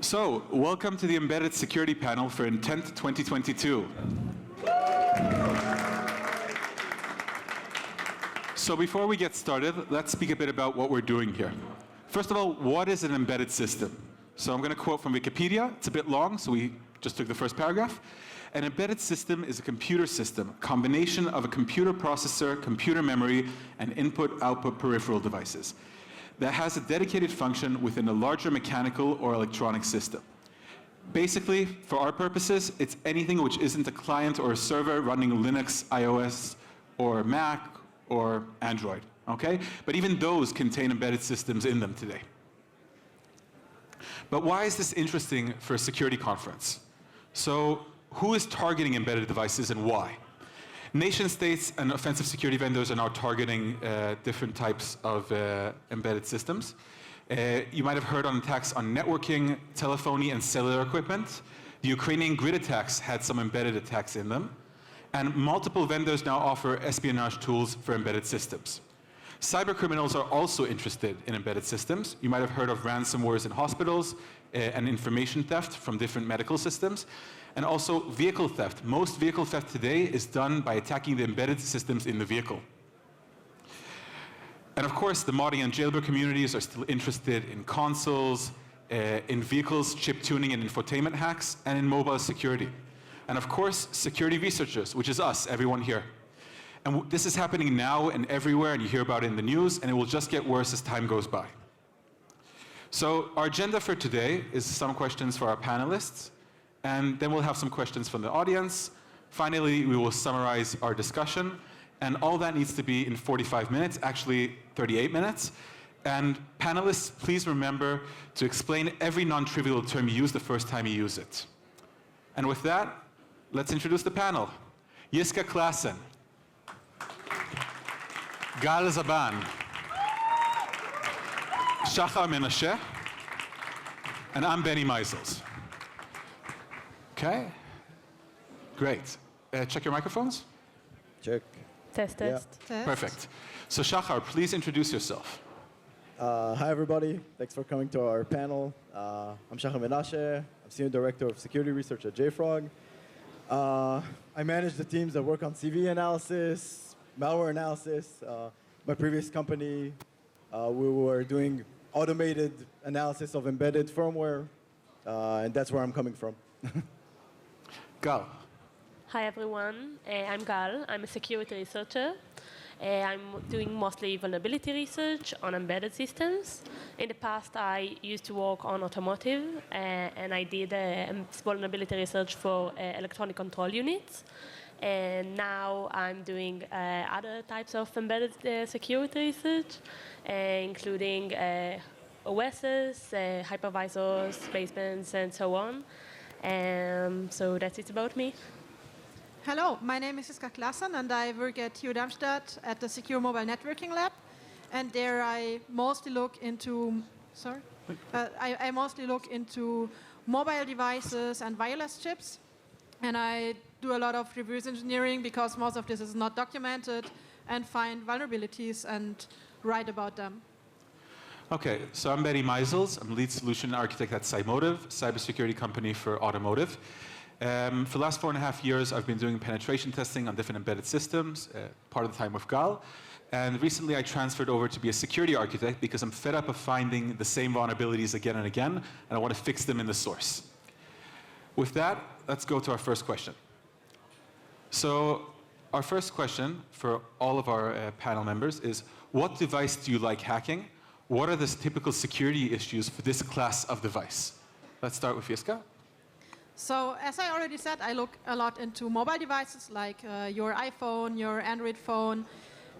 So, welcome to the Embedded Security Panel for Intent 2022. So before we get started, let's speak a bit about what we're doing here. First of all, what is an embedded system? So I'm going to quote from Wikipedia. It's a bit long, so we just took the first paragraph. An embedded system is a computer system, a combination of a computer processor, computer memory, and input-output peripheral devices that has a dedicated function within a larger mechanical or electronic system. Basically, for our purposes, it's anything which isn't a client or a server running Linux, iOS, or Mac, or Android, okay? But even those contain embedded systems in them today. But why is this interesting for a security conference? So, who is targeting embedded devices and why? Nation states and offensive security vendors are now targeting different types of embedded systems. You might have heard on attacks on networking, telephony, and cellular equipment. The Ukrainian grid attacks had some embedded attacks in them. And multiple vendors now offer espionage tools for embedded systems. Cyber criminals are also interested in embedded systems. You might have heard of ransomwares in hospitals and information theft from different medical systems. And also vehicle theft. Most vehicle theft today is done by attacking the embedded systems in the vehicle. And of course, the modding and jailbreak communities are still interested in consoles, in vehicles, chip tuning and infotainment hacks, and in mobile security. And of course, security researchers, which is us, everyone here. And this is happening now and everywhere, and you hear about it in the news, and it will just get worse as time goes by. So our agenda for today is some questions for our panelists, and then we'll have some questions from the audience. Finally, we will summarize our discussion, and all that needs to be in 45 minutes, actually 38 minutes. And panelists, please remember to explain every non-trivial term you use the first time you use it. And with that, let's introduce the panel. Yiska Klassen, Gal Zaban, Shachar Menashe, and I'm Benny Meisels. Okay, great. Check your microphones. Check. Test. Test. Perfect. So Shachar, please introduce yourself. Hi everybody, thanks for coming to our panel. I'm Shachar Menashe, I'm Senior Director of Security Research at JFrog. I manage the teams that work on CV analysis, malware analysis. My previous company, we were doing automated analysis of embedded firmware, and that's where I'm coming from. Gal. Hi everyone, I'm Gal. I'm a security researcher. I'm doing mostly vulnerability research on embedded systems. In the past, I used to work on automotive, and I did vulnerability research for electronic control units. And now I'm doing other types of embedded security research, including OSs, hypervisors, basebands, and so on. So that's it about me. Hello, my name is Yiska Klassen, and I work at TU Darmstadt at the Secure Mobile Networking Lab. And there I mostly look into, I mostly look into mobile devices and wireless chips. And I do a lot of reverse engineering because most of this is not documented, and find vulnerabilities and write about them. Okay, so I'm Benny Meisels. I'm lead solution architect at Cymotive, cybersecurity company for automotive. For the last 4.5 years, I've been doing penetration testing on different embedded systems, part of the time with Gal. And recently I transferred over to be a security architect because I'm fed up of finding the same vulnerabilities again and again, and I want to fix them in the source. With that, let's go to our first question. So our first question for all of our panel members is, what device do you like hacking? What are the typical security issues for this class of device? Let's start with Yiska. So as I already said, I look a lot into mobile devices like your iPhone, your Android phone.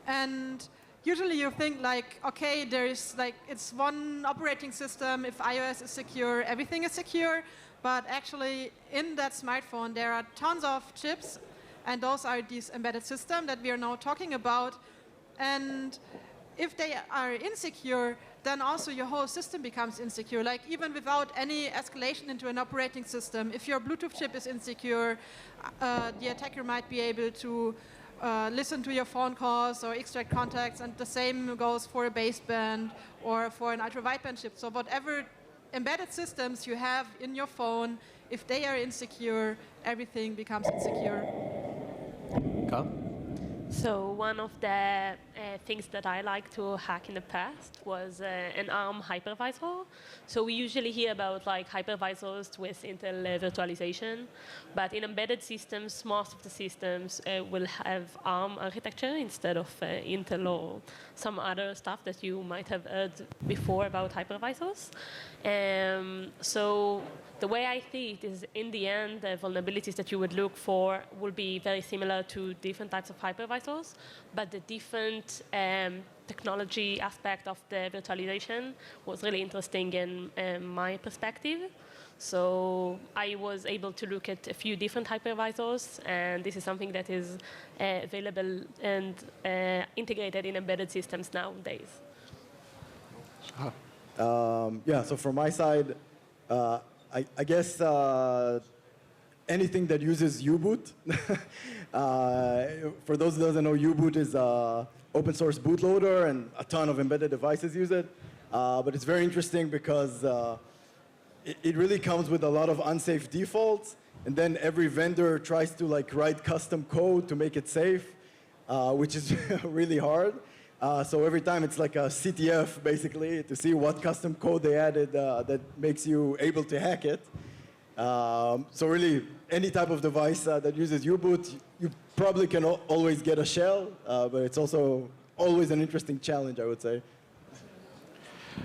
And usually you think like, okay, there's like, it's one operating system. If iOS is secure, everything is secure. But actually in that smartphone, there are tons of chips. And those are these embedded systems that we are now talking about. And if they are insecure, then also your whole system becomes insecure. Like even without any escalation into an operating system, if your Bluetooth chip is insecure, the attacker might be able to listen to your phone calls or extract contacts, and the same goes for a baseband or for an ultra-wideband chip. So whatever embedded systems you have in your phone, if they are insecure, everything becomes insecure. Carl? So one of the things that I like to hack in the past was an ARM hypervisor. So we usually hear about like hypervisors with Intel virtualization, but in embedded systems, most of the systems will have ARM architecture instead of Intel or some other stuff that you might have heard before about hypervisors. So the way I see it is, in the end, the vulnerabilities that you would look for will be very similar to different types of hypervisors, but the different technology aspect of the virtualization was really interesting in my perspective. So I was able to look at a few different hypervisors, and this is something that is available and integrated in embedded systems nowadays. Yeah, so from my side, I guess anything that uses U-boot. For those who doesn't know, U-boot is an open source bootloader, and a ton of embedded devices use it. But it's very interesting because it really comes with a lot of unsafe defaults, and then every vendor tries to like write custom code to make it safe, which is really hard. So every time it's like a CTF, basically, to see what custom code they added that makes you able to hack it. So really, any type of device that uses U-boot, you probably can always get a shell, but it's also always an interesting challenge, I would say.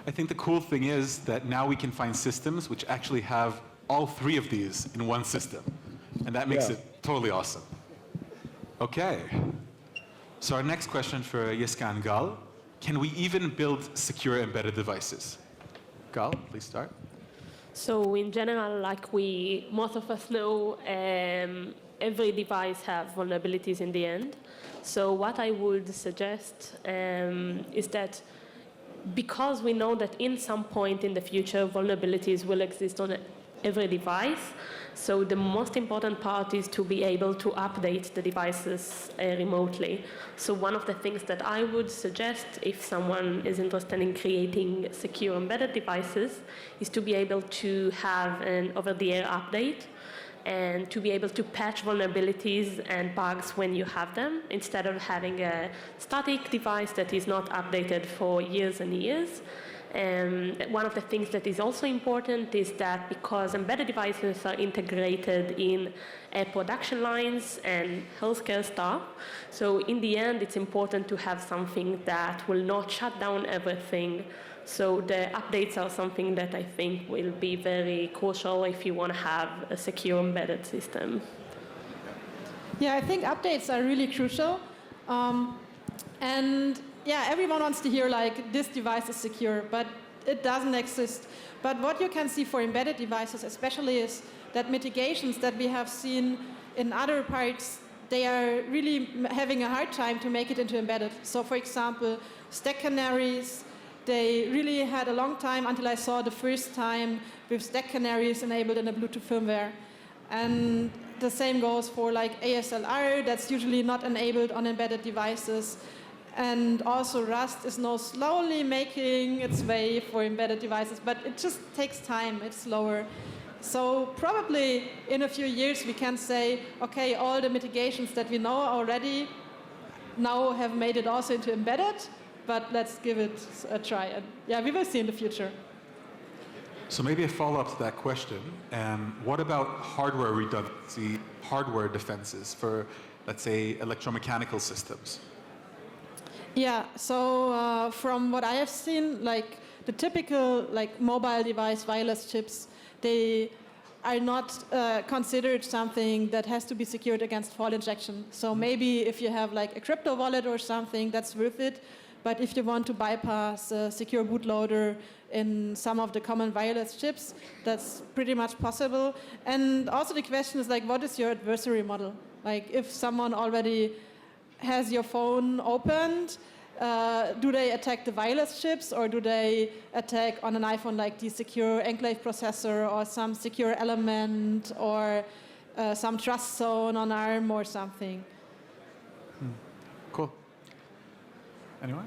I think the cool thing is that now we can find systems which actually have all three of these in one system. And that makes Yeah. it totally awesome. Okay. So our next question for Yiska and Gal, can we even build secure embedded devices? Gal, please start. So in general, like most of us know, every device has vulnerabilities in the end. So what I would suggest is that because we know that in some point in the future, vulnerabilities will exist on every device, so the most important part is to be able to update the devices remotely. So one of the things that I would suggest if someone is interested in creating secure embedded devices is to be able to have an over-the-air update and to be able to patch vulnerabilities and bugs when you have them, instead of having a static device that is not updated for years and years. One of the things that is also important is that because embedded devices are integrated in production lines and healthcare stuff, so in the end it's important to have something that will not shut down everything. So the updates are something that I think will be very crucial if you want to have a secure embedded system. Yeah, I think updates are really crucial. And yeah, everyone wants to hear like this device is secure, but it doesn't exist. But what you can see for embedded devices especially is that mitigations that we have seen in other parts, they are really having a hard time to make it into embedded. So for example, stack canaries, they really had a long time until I saw the first time with stack canaries enabled in a Bluetooth firmware. And the same goes for like ASLR, that's usually not enabled on embedded devices. And also Rust is now slowly making its way for embedded devices, but it just takes time, it's slower. So probably in a few years we can say, okay, all the mitigations that we know already now have made it also into embedded, but let's give it a try. And yeah, we will see in the future. So maybe a follow-up to that question. What about hardware redundancy, hardware defenses for, let's say, electromechanical systems? Yeah, so from what I have seen, like the typical like mobile device wireless chips, they are not considered something that has to be secured against fall injection. So maybe if you have like a crypto wallet or something, that's worth it. But if you want to bypass a secure bootloader in some of the common wireless chips, that's pretty much possible. And also the question is like, what is your adversary model? Like if someone already has your phone opened, do they attack the wireless chips, or do they attack on an iPhone like the secure enclave processor or some secure element or some trust zone on ARM or something? Cool. Anyone?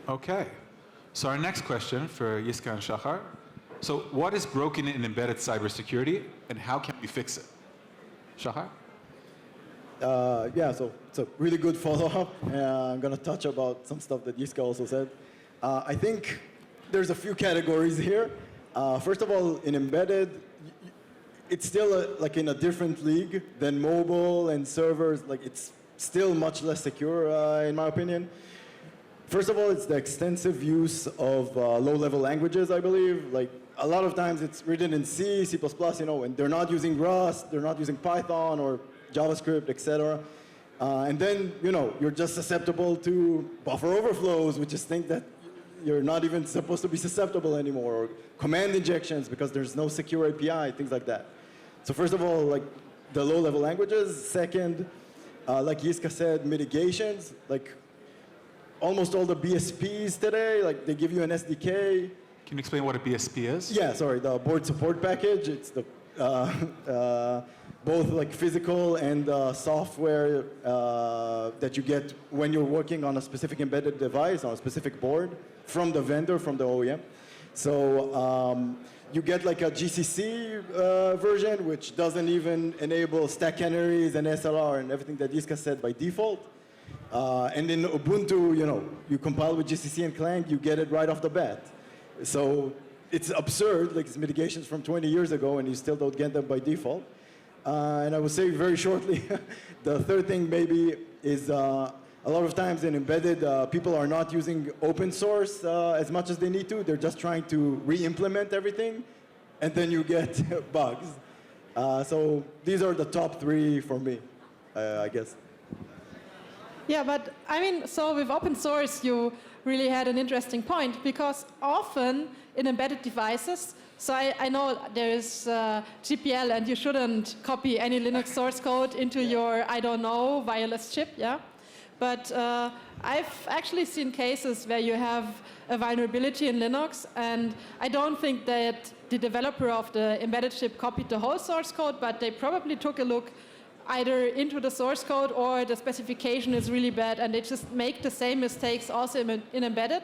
Okay. So our next question for Yiska and Shachar. So what is broken in embedded cybersecurity, and how can we fix it? Shahar? Yeah, so it's a really good follow-up. I'm going to touch about some stuff that Yiska also said. I think there's a few categories here. First of all, in embedded, it's still like in a different league than mobile and servers. Like it's still much less secure, in my opinion. First of all, it's the extensive use of low-level languages, I believe. Like a lot of times it's written in C, C++, and they're not using Rust, they're not using Python or JavaScript, etc. And then, you're just susceptible to buffer overflows, which is things that you're not even supposed to be susceptible anymore, or command injections because there's no secure API, things like that. So first of all, like the low-level languages. Second, like Yiska said, mitigations. Like almost all the BSPs today, like they give you an SDK. Can you explain what a BSP is? Yeah, sorry, the board support package. It's the both like physical and software that you get when you're working on a specific embedded device on a specific board from the vendor, from the OEM. So you get like a GCC version, which doesn't even enable stack canaries and SLR and everything that Yiska said by default. And in Ubuntu, you compile with GCC and Clang, you get it right off the bat. So it's absurd, like it's mitigations from 20 years ago, and you still don't get them by default. And I will say very shortly, the third thing maybe is a lot of times in embedded, people are not using open source as much as they need to. They're just trying to re-implement everything, and then you get bugs. So these are the top three for me, I guess. Yeah, but I mean, so with open source, you really had an interesting point, because often in embedded devices, so I know there is GPL and you shouldn't copy any Linux source code into your, I don't know, wireless chip, yeah? But I've actually seen cases where you have a vulnerability in Linux, and I don't think that the developer of the embedded chip copied the whole source code, but they probably took a look either into the source code or the specification is really bad, and they just make the same mistakes also in embedded.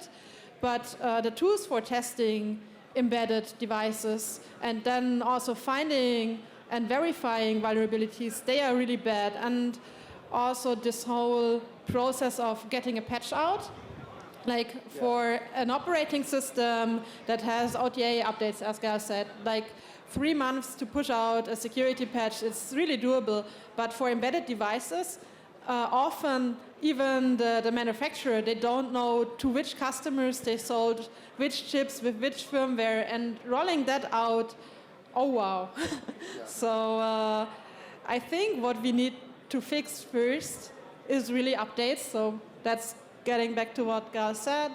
But the tools for testing embedded devices and then also finding and verifying vulnerabilities, they are really bad. And also this whole process of getting a patch out, like for an operating system that has OTA updates, as Gal said, like 3 months to push out a security patch, it's really doable. But for embedded devices, often even the manufacturer, they don't know to which customers they sold which chips with which firmware, and rolling that out, oh wow. So I think what we need to fix first is really updates. So that's getting back to what Gal said.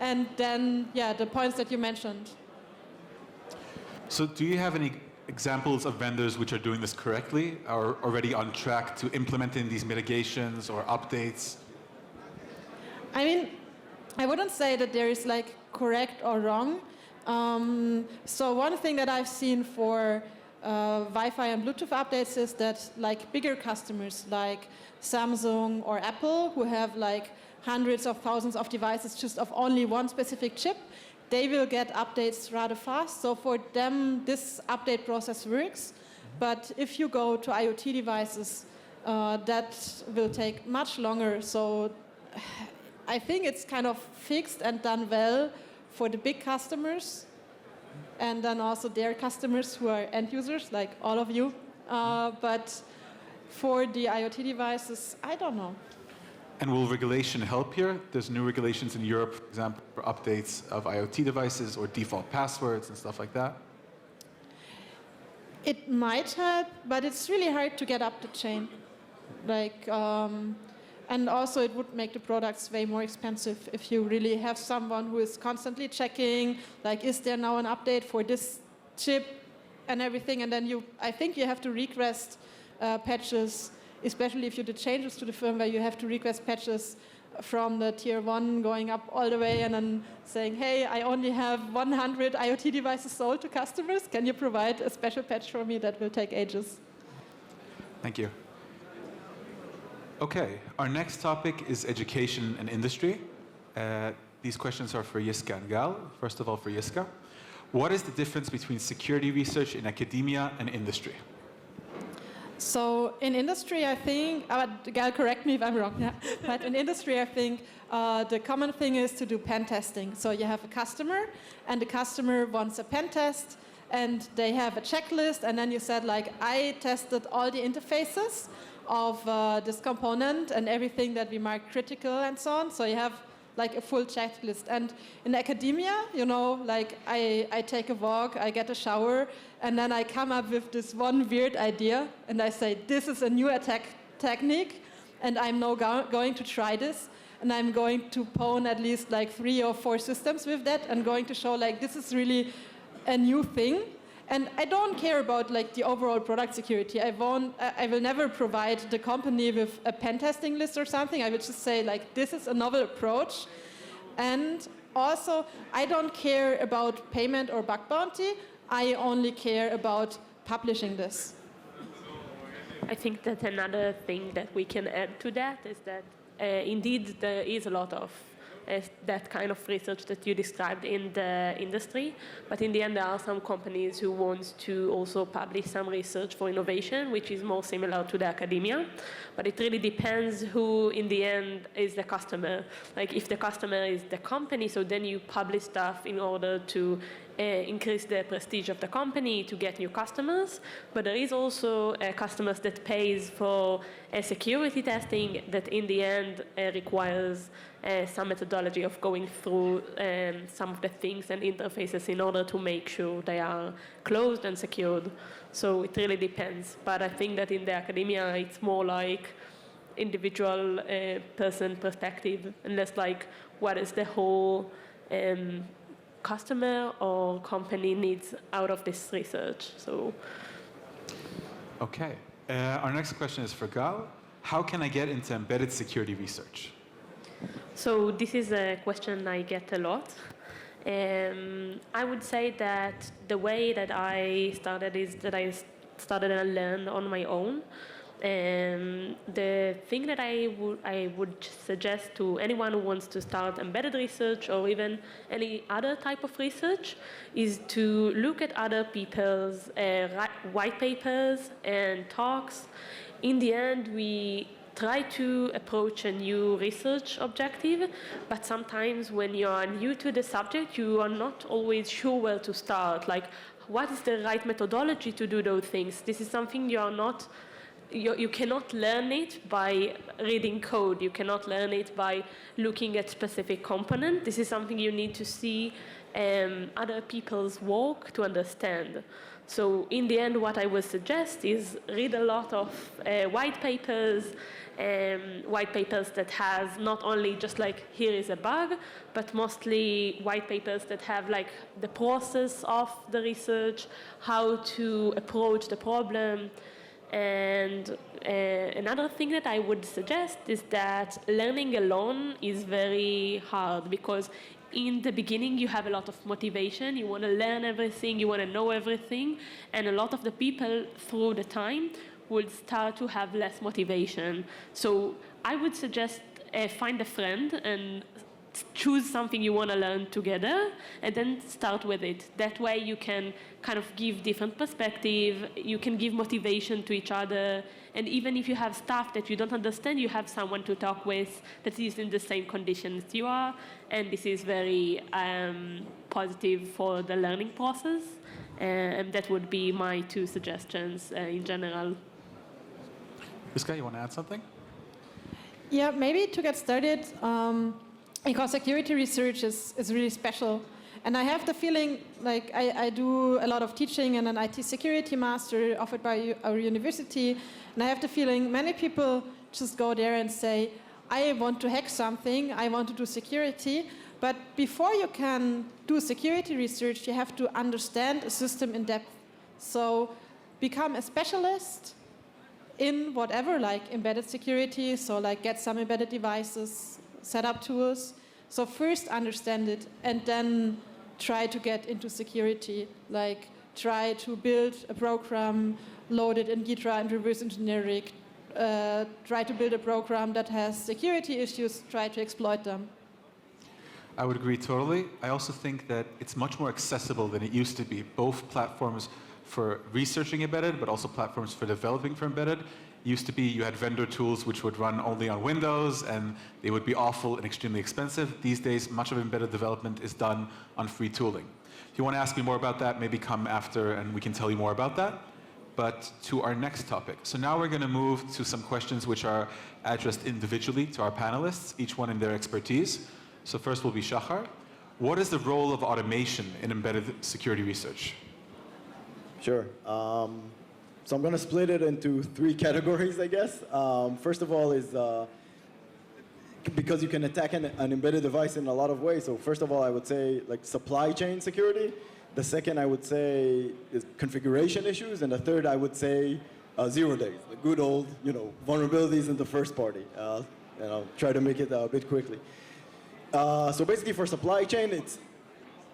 And then, yeah, the points that you mentioned. So do you have any examples of vendors which are doing this correctly, or already on track to implementing these mitigations or updates? I mean, I wouldn't say that there is like correct or wrong. So one thing that I've seen for Wi-Fi and Bluetooth updates is that like bigger customers like Samsung or Apple, who have like hundreds of thousands of devices just of only one specific chip, they will get updates rather fast. So for them, this update process works. But if you go to IoT devices, that will take much longer. So I think it's kind of fixed and done well for the big customers, and then also their customers who are end users, like all of you. But for the IoT devices, I don't know. And will regulation help here? There's new regulations in Europe, for example, for updates of IoT devices or default passwords and stuff like that. It might help, but it's really hard to get up the chain. Like, and also it would make the products way more expensive if you really have someone who is constantly checking, like, is there now an update for this chip and everything? And then I think you have to request patches. Especially if you do changes to the firmware, you have to request patches from the tier 1 going up all the way and then saying, hey, I only have 100 IoT devices sold to customers. Can you provide a special patch for me? That will take ages. Thank you. Okay, our next topic is education and industry. These questions are for Yiska and Gal. First of all, for Yiska. What is the difference between security research in academia and industry? So in industry, I think, Gal, correct me if I'm wrong, yeah. But in industry, I think the common thing is to do pen testing. So you have a customer, and the customer wants a pen test, and they have a checklist, and then you said, like, I tested all the interfaces of this component and everything that we mark critical and so on. So you have like a full checklist. And in academia, you know, like I take a walk, I get a shower, and then I come up with this one weird idea, and I say, this is a new attack technique, and I'm now going to try this, and I'm going to pwn at least like 3 or 4 systems with that, and going to show like this is really a new thing. And I don't care about like the overall product security. I will never provide the company with a pen testing list or something. I will just say like this is a novel approach. And also, I don't care about payment or bug bounty. I only care about publishing this. I think that another thing that we can add to that is that indeed there is a lot of that kind of research that you described in the industry, but in the end there are some companies who want to also publish some research for innovation, which is more similar to the academia, but it really depends who in the end is the customer. Like if the customer is the company, so then you publish stuff in order to increase the prestige of the company, to get new customers, but there is also customers that pays for security testing that in the end requires some methodology of going through some of the things and interfaces in order to make sure they are closed and secured. So it really depends. But I think that in the academia, it's more like individual person perspective, and less like what is the whole customer or company needs out of this research. So. Okay. Our next question is for Gal. How can I get into embedded security research? So this is a question I get a lot. I would say that the way that I started is that I started and learned on my own. The thing that I would suggest to anyone who wants to start embedded research or even any other type of research is to look at other people's white papers and talks. In the end, we try to approach a new research objective, but sometimes when you are new to the subject, you are not always sure where to start. Like, what is the right methodology to do those things? This is something you cannot learn it by reading code. You cannot learn it by looking at specific component. This is something you need to see other people's work to understand. So in the end, what I would suggest is read a lot of white papers that has not only just like here is a bug, but mostly white papers that have like the process of the research, how to approach the problem. And another thing that I would suggest is that learning alone is very hard, because in the beginning you have a lot of motivation, you want to learn everything, you want to know everything, and a lot of the people through the time will start to have less motivation. So I would suggest find a friend and choose something you want to learn together, and then start with it. That way you can kind of give different perspective, you can give motivation to each other, and even if you have stuff that you don't understand, you have someone to talk with that is in the same conditions you are, and this is very positive for the learning process. And that would be my 2 suggestions in general. Iska, you want to add something? Yeah, maybe to get started, because security research is really special. And I have the feeling, like I do a lot of teaching and an IT security master offered by our university, and I have the feeling many people just go there and say, I want to hack something, I want to do security, but before you can do security research, you have to understand a system in depth. So become a specialist in whatever, like embedded security, so like get some embedded devices, set up tools. So first understand it, and then try to get into security, like try to build a program, load it in Gitra and reverse engineer it, try to build a program that has security issues, try to exploit them. I would agree totally. I also think that it's much more accessible than it used to be. Both platforms for researching embedded, but also platforms for developing for embedded. Used to be you had vendor tools which would run only on Windows and they would be awful and extremely expensive. These days, much of embedded development is done on free tooling. If you want to ask me more about that, maybe come after and we can tell you more about that. But to our next topic. So now we're going to move to some questions which are addressed individually to our panelists, each one in their expertise. So first will be Shachar. What is the role of automation in embedded security research? Sure. So I'm going to split it into 3 categories, I guess. First of all is because you can attack an embedded device in a lot of ways. So first of all, I would say like supply chain security. The second I would say is configuration issues. And the third I would say 0 days, the good old, vulnerabilities in the first party. And I'll try to make it a bit quickly. So basically for supply chain, it's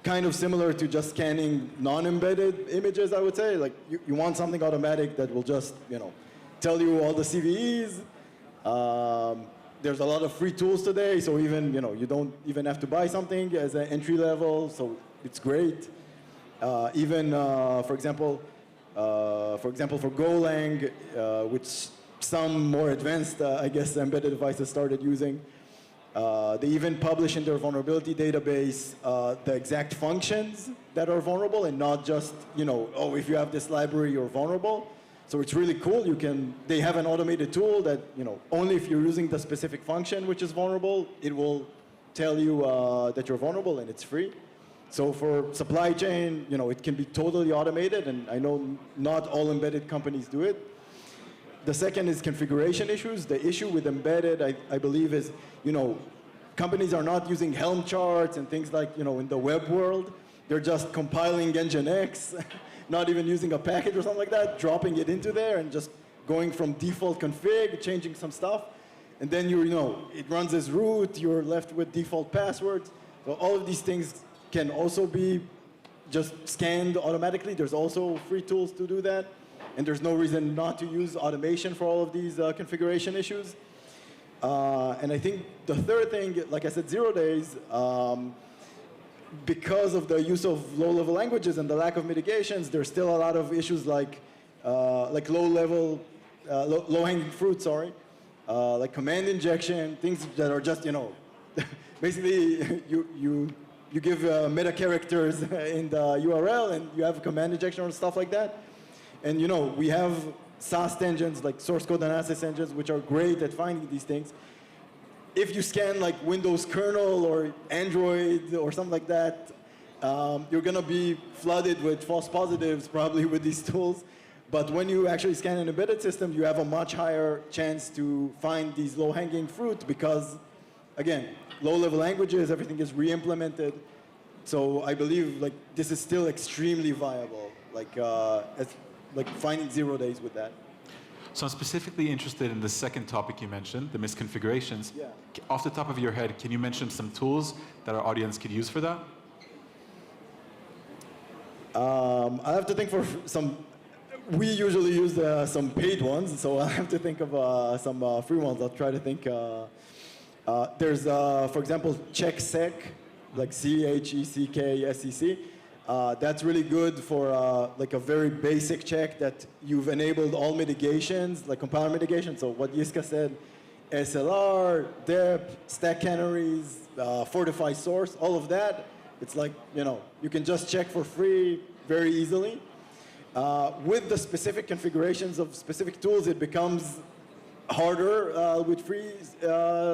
kind of similar to just scanning non-embedded images, I would say. Like you want something automatic that will just, tell you all the CVEs. There's a lot of free tools today, so even, you don't even have to buy something as an entry level, so it's great. Even, for example, for Golang, which some more advanced, I guess, embedded devices started using. They even publish in their vulnerability database the exact functions that are vulnerable and not just, oh, if you have this library, you're vulnerable. So it's really cool. They have an automated tool that, only if you're using the specific function which is vulnerable, it will tell you that you're vulnerable and it's free. So for supply chain, it can be totally automated, and I know not all embedded companies do it. The second is configuration issues. The issue with embedded, I believe, is, companies are not using Helm charts and things like, in the web world. They're just compiling Nginx, not even using a package or something like that, dropping it into there and just going from default config, changing some stuff. And then it runs as root, you're left with default passwords. So all of these things can also be just scanned automatically. There's also free tools to do that. And there's no reason not to use automation for all of these configuration issues. And I think the third thing, like I said, 0 days, because of the use of low-level languages and the lack of mitigations, there's still a lot of issues like low-hanging fruit, like command injection, things that are just, basically you give meta characters in the URL and you have command injection or stuff like that. And we have SAST engines, like source code analysis engines, which are great at finding these things. If you scan like Windows kernel or Android or something like that, you're going to be flooded with false positives probably with these tools. But when you actually scan an embedded system, you have a much higher chance to find these low-hanging fruit because, again, low-level languages, everything is re-implemented. So I believe like this is still extremely viable. Like finding 0 days with that. So I'm specifically interested in the second topic you mentioned, the misconfigurations. Yeah. Off the top of your head, can you mention some tools that our audience could use for that? I have to think for some. We usually use some paid ones, so I have to think of some free ones. I'll try to think. There's, for example, CheckSec, like CheckSec. That's really good for like a very basic check that you've enabled all mitigations, like compiler mitigation. So what Yiska said, SLR, dep, stack canaries, fortify source, all of that. It's like, you can just check for free very easily. With the specific configurations of specific tools, it becomes harder with free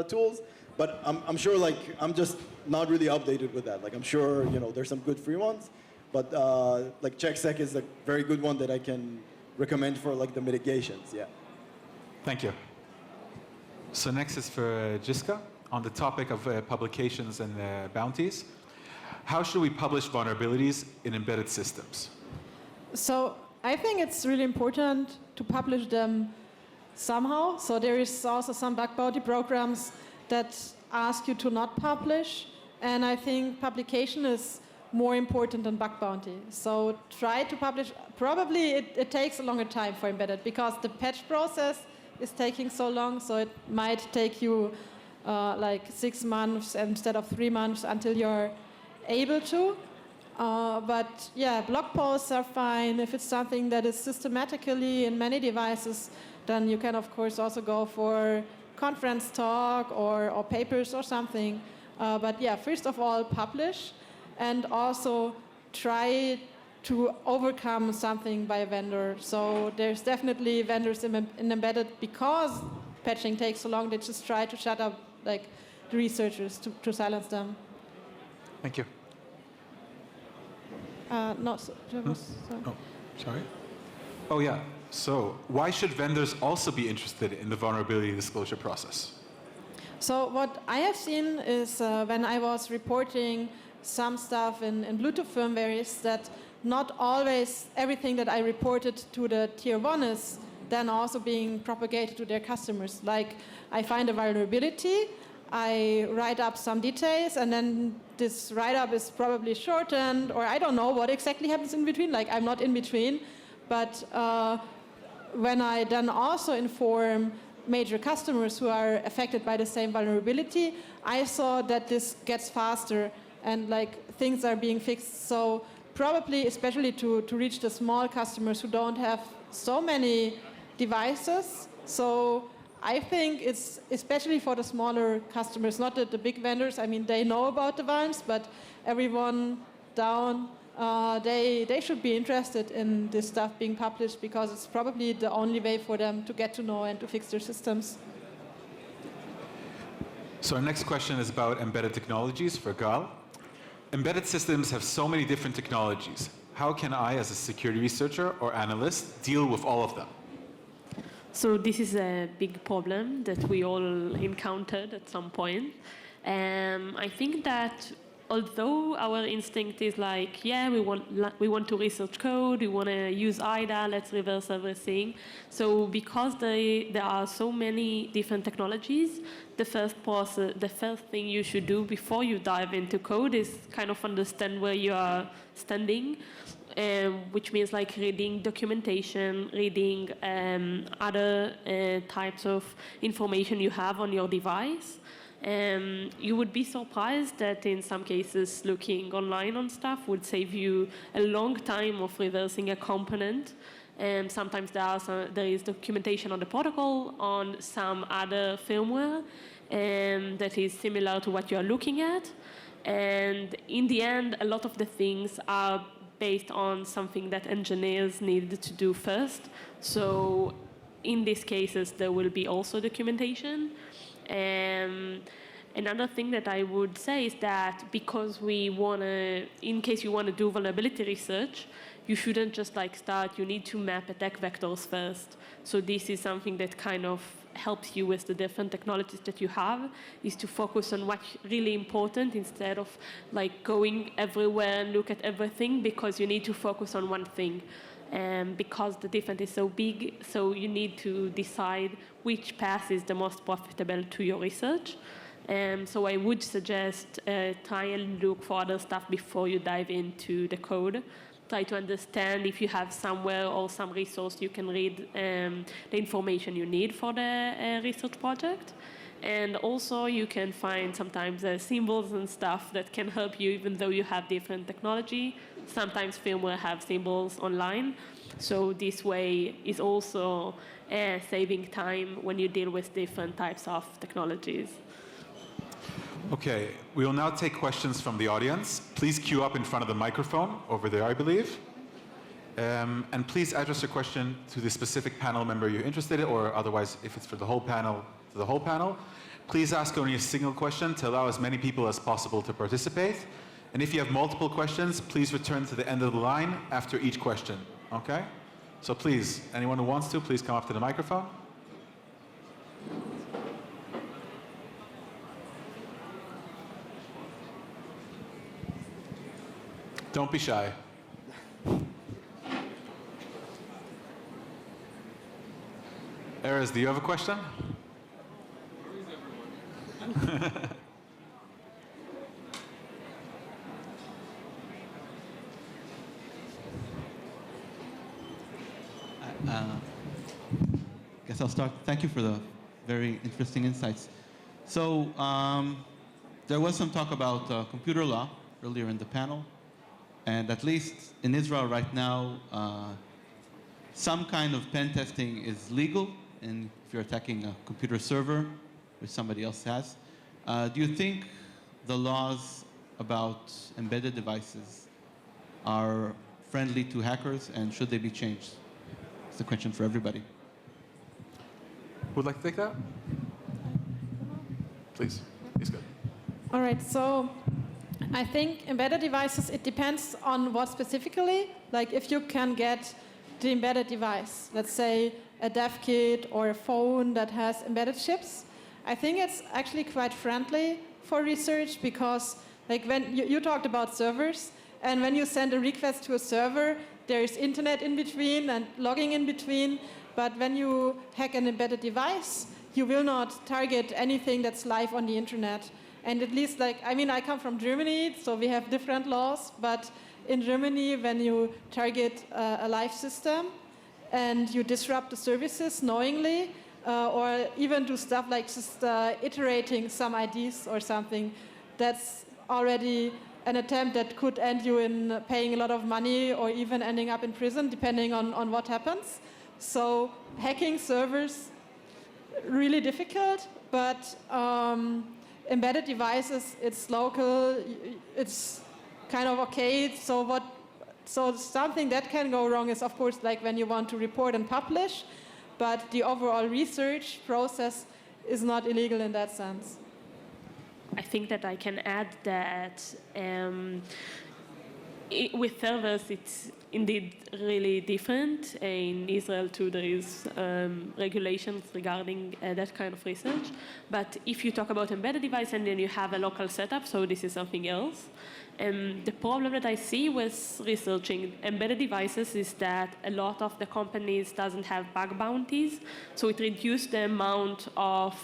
tools. But I'm sure, like, I'm just not really updated with that. Like, I'm sure, there's some good free ones. But like CheckSec is a very good one that I can recommend for like the mitigations, yeah. Thank you. So next is for Jiska on the topic of publications and bounties. How should we publish vulnerabilities in embedded systems? So I think it's really important to publish them somehow. So there is also some bug bounty programs that ask you to not publish. And I think publication is more important than bug bounty. So try to publish. Probably it takes a longer time for embedded because the patch process is taking so long. So it might take you like 6 months instead of 3 months until you're able to. But yeah, blog posts are fine. If it's something that is systematically in many devices, then you can of course also go for conference talk or papers or something. But yeah, first of all, publish, and also try to overcome something by a vendor. So there's definitely vendors in embedded, because patching takes so long, they just try to shut up like the researchers to silence them. Thank you. No, so, Oh, sorry. Oh, yeah. So why should vendors also be interested in the vulnerability disclosure process? So what I have seen is when I was reporting some stuff in Bluetooth firmware is that not always everything that I reported to the tier 1 is then also being propagated to their customers. Like I find a vulnerability, I write up some details, and then this write-up is probably shortened, or I don't know what exactly happens in between. Like I'm not in between, but when I then also inform major customers who are affected by the same vulnerability, I saw that this gets faster and like things are being fixed. So probably, especially to reach the small customers who don't have so many devices. So I think it's especially for the smaller customers, not the big vendors. I mean, they know about the vulns, but everyone down, they should be interested in this stuff being published, because it's probably the only way for them to get to know and to fix their systems. So our next question is about embedded technologies for Gal. Embedded systems have so many different technologies. How can I, as a security researcher or analyst, deal with all of them? So this is a big problem that we all encountered at some point. I think that although our instinct is like, yeah, we want to research code, we want to use IDA, let's reverse everything. So because there are so many different technologies, the first thing you should do before you dive into code is kind of understand where you are standing. Which means like reading documentation, reading other types of information you have on your device. You would be surprised that in some cases looking online on stuff would save you a long time of reversing a component. Sometimes there is documentation on the protocol, on some other firmware that is similar to what you are looking at. And in the end, a lot of the things are based on something that engineers need to do first. So in these cases, there will be also documentation. Another thing that I would say is that because in case you want to do vulnerability research, you shouldn't just like start, you need to map attack vectors first. So this is something that kind of helps you with the different technologies that you have, is to focus on what's really important instead of like going everywhere and look at everything, because you need to focus on one thing. Because the difference is so big, so you need to decide which path is the most profitable to your research. So I would suggest try and look for other stuff before you dive into the code. Try to understand if you have somewhere or some resource you can read the information you need for the research project. And also you can find sometimes symbols and stuff that can help you even though you have different technology. Sometimes firmware have symbols online. So this way is also saving time when you deal with different types of technologies. Okay, we will now take questions from the audience. Please queue up in front of the microphone over there, I believe. And please address your question to the specific panel member you're interested in, or otherwise, if it's for the whole panel, to the whole panel. Please ask only a single question to allow as many people as possible to participate. And if you have multiple questions, please return to the end of the line after each question, okay? So please, anyone who wants to, please come up to the microphone. Don't be shy. Erez, do you have a question? Guess I'll start. Thank you for the very interesting insights. So there was some talk about computer law earlier in the panel. And at least in Israel right now, some kind of pen testing is legal. And if you're attacking a computer server, which somebody else has, do you think the laws about embedded devices are friendly to hackers, and should they be changed? It's a question for everybody. Would like to take that? Please. Please go. All right, so I think embedded devices, it depends on what specifically. Like if you can get the embedded device, let's say a dev kit or a phone that has embedded chips, I think it's actually quite friendly for research because like when you talked about servers, and when you send a request to a server, there is internet in between and logging in between. But when you hack an embedded device, you will not target anything that's live on the internet. And at least, like, I mean, I come from Germany, so we have different laws. But in Germany, when you target a live system and you disrupt the services knowingly, or even do stuff like just iterating some IDs or something, that's already an attempt that could end you in paying a lot of money or even ending up in prison, depending on what happens. So hacking servers, really difficult, but embedded devices, it's local, it's kind of okay. So something that can go wrong is, of course, like when you want to report and publish, but the overall research process is not illegal in that sense. I think that I can add that with servers, it's indeed really different. In Israel, too, there is regulations regarding that kind of research. But if you talk about embedded device and then you have a local setup, so this is something else. The problem that I see with researching embedded devices is that a lot of the companies doesn't have bug bounties, so it reduces the amount of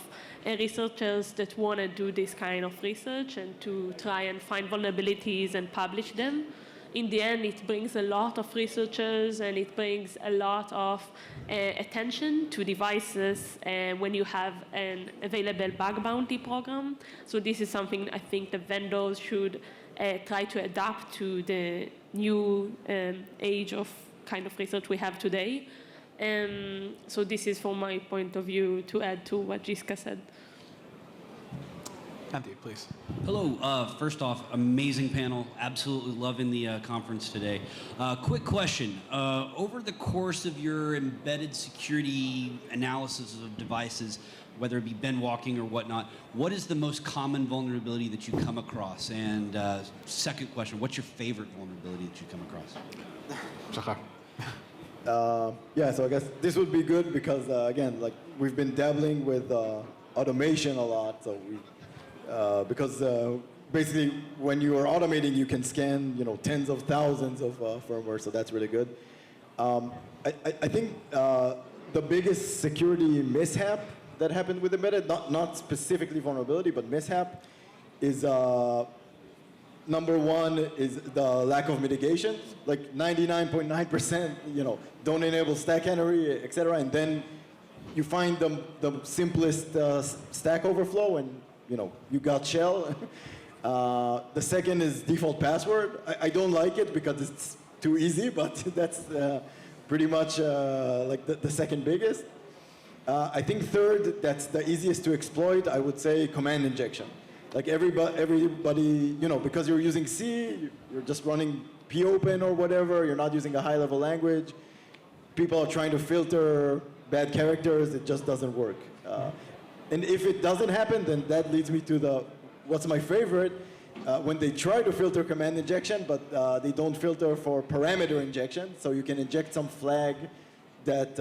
researchers that want to do this kind of research and to try and find vulnerabilities and publish them. In the end, it brings a lot of researchers and it brings a lot of attention to devices when you have an available bug bounty program. So this is something I think the vendors should try to adapt to the new age of kind of research we have today. So this is from my point of view to add to what Jiska said. Andy, please. Hello. First off, amazing panel. Absolutely loving the conference today. Quick question. Over the course of your embedded security analysis of devices, whether it be Ben walking or whatnot, what is the most common vulnerability that you come across? And second question, what's your favorite vulnerability that you come across? Shachar. Yeah, so I guess this would be good because, again, like we've been dabbling with automation a lot. So because basically when you are automating, you can scan, tens of thousands of firmware. So that's really good. I think the biggest security mishap that happened with embedded, not specifically vulnerability, but mishap, is number one is the lack of mitigation. Like 99.9%, don't enable stack canary, et cetera, and then you find the simplest stack overflow, and you got shell. The second is default password. I don't like it because it's too easy, but that's pretty much like the second biggest. I think third, that's the easiest to exploit, I would say command injection. Like everybody, because you're using C, you're just running popen or whatever, you're not using a high-level language. People are trying to filter bad characters, it just doesn't work. And if it doesn't happen, then that leads me to what's my favorite, when they try to filter command injection, but they don't filter for parameter injection, so you can inject some flag that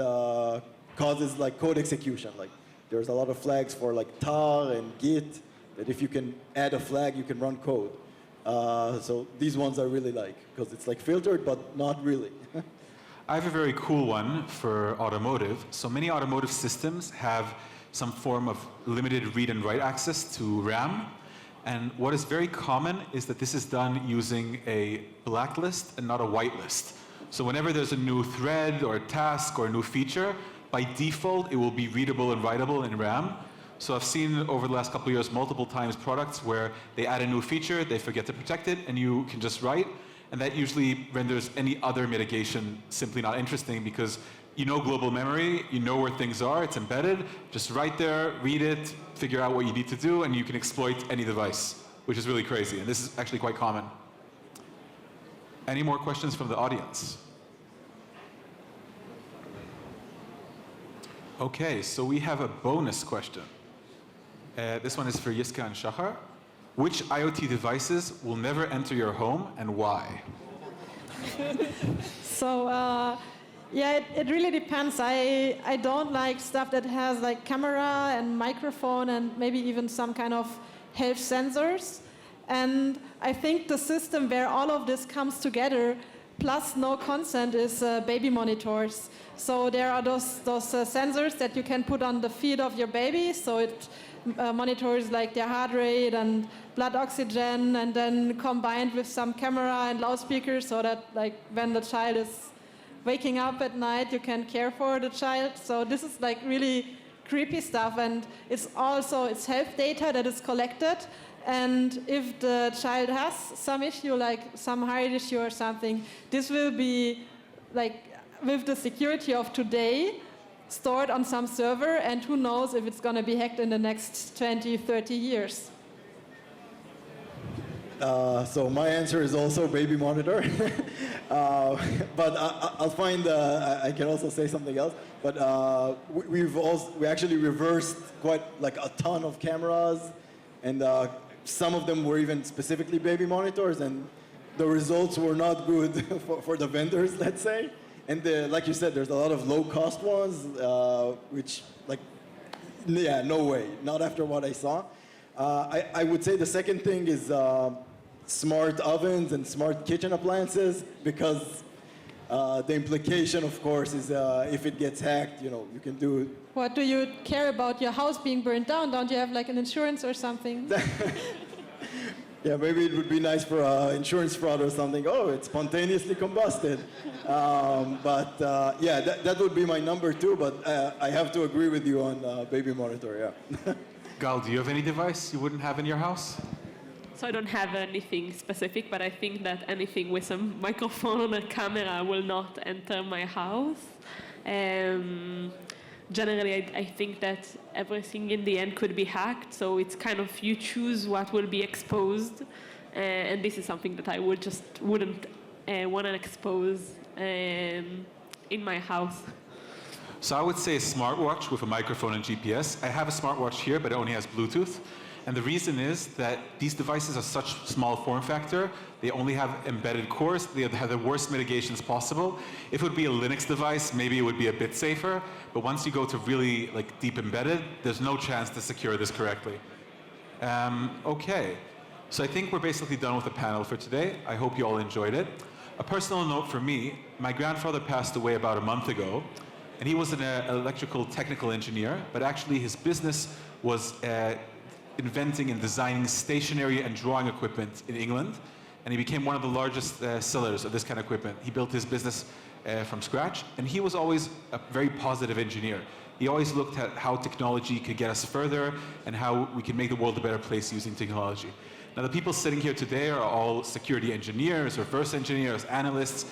causes like code execution. Like there's a lot of flags for like tar and git, that if you can add a flag, you can run code. So these ones I really like, because it's like filtered, but not really. I have a very cool one for automotive. So many automotive systems have some form of limited read and write access to RAM. And what is very common is that this is done using a blacklist and not a whitelist. So whenever there's a new thread or a task or a new feature, by default, it will be readable and writable in RAM. So I've seen over the last couple of years multiple times products where they add a new feature, they forget to protect it, and you can just write. And that usually renders any other mitigation simply not interesting because you know global memory, you know where things are, it's embedded. Just write there, read it, figure out what you need to do, and you can exploit any device, which is really crazy. And this is actually quite common. Any more questions from the audience? Okay, so we have a bonus question. This one is for Yiska and Shachar. Which IoT devices will never enter your home and why? So, yeah, it really depends. I don't like stuff that has like camera and microphone and maybe even some kind of health sensors. And I think the system where all of this comes together, plus no consent, is baby monitors. So there are those sensors that you can put on the feet of your baby, so it monitors like their heart rate and blood oxygen, and then combined with some camera and loudspeakers, so that like when the child is waking up at night, you can care for the child. So this is like really creepy stuff, and it's health data that is collected. And if the child has some issue, like some heart issue or something, this will be like with the security of today stored on some server, and who knows if it's going to be hacked in the next 20, 30 years. So my answer is also baby monitor. But I'll find, I can also say something else. But we actually reversed quite like a ton of cameras, and some of them were even specifically baby monitors, and the results were not good for the vendors, let's say. And like you said, there's a lot of low-cost ones, which, like, yeah, no way, not after what I saw. I would say the second thing is smart ovens and smart kitchen appliances, because the implication, of course, is if it gets hacked, you know, you can do. What do you care about your house being burned down? Don't you have like an insurance or something? Yeah, maybe it would be nice for insurance fraud or something. Oh, it spontaneously combusted. Yeah, that would be my number two, but I have to agree with you on baby monitor, yeah. Gal, do you have any device you wouldn't have in your house? So I don't have anything specific, but I think that anything with a microphone or a camera will not enter my house. Generally, I think that everything in the end could be hacked, so it's kind of you choose what will be exposed, and this is something that I wouldn't want to expose in my house. So I would say a smartwatch with a microphone and GPS. I have a smartwatch here, but it only has Bluetooth. And the reason is that these devices are such small form factor, they only have embedded cores, they have the worst mitigations possible. If it would be a Linux device, maybe it would be a bit safer, but once you go to really like deep embedded, there's no chance to secure this correctly. Okay, so I think we're basically done with the panel for today. I hope you all enjoyed it. A personal note for me, my grandfather passed away about a month ago, and he was an electrical technical engineer, but actually his business was inventing and designing stationery and drawing equipment in England, and he became one of the largest sellers of this kind of equipment. He built his business from scratch, and he was always a very positive engineer. He always looked at how technology could get us further and how we can make the world a better place using technology. Now, the people sitting here today are all security engineers, reverse engineers, analysts.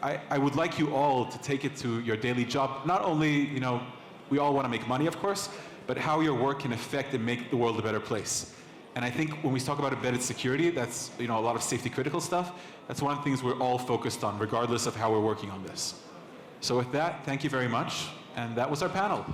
I would like you all to take it to your daily job. Not only, you know, we all want to make money, of course, but how your work can affect and make the world a better place. And I think when we talk about embedded security, that's, you know, a lot of safety critical stuff. That's one of the things we're all focused on, regardless of how we're working on this. So with that, thank you very much. And that was our panel.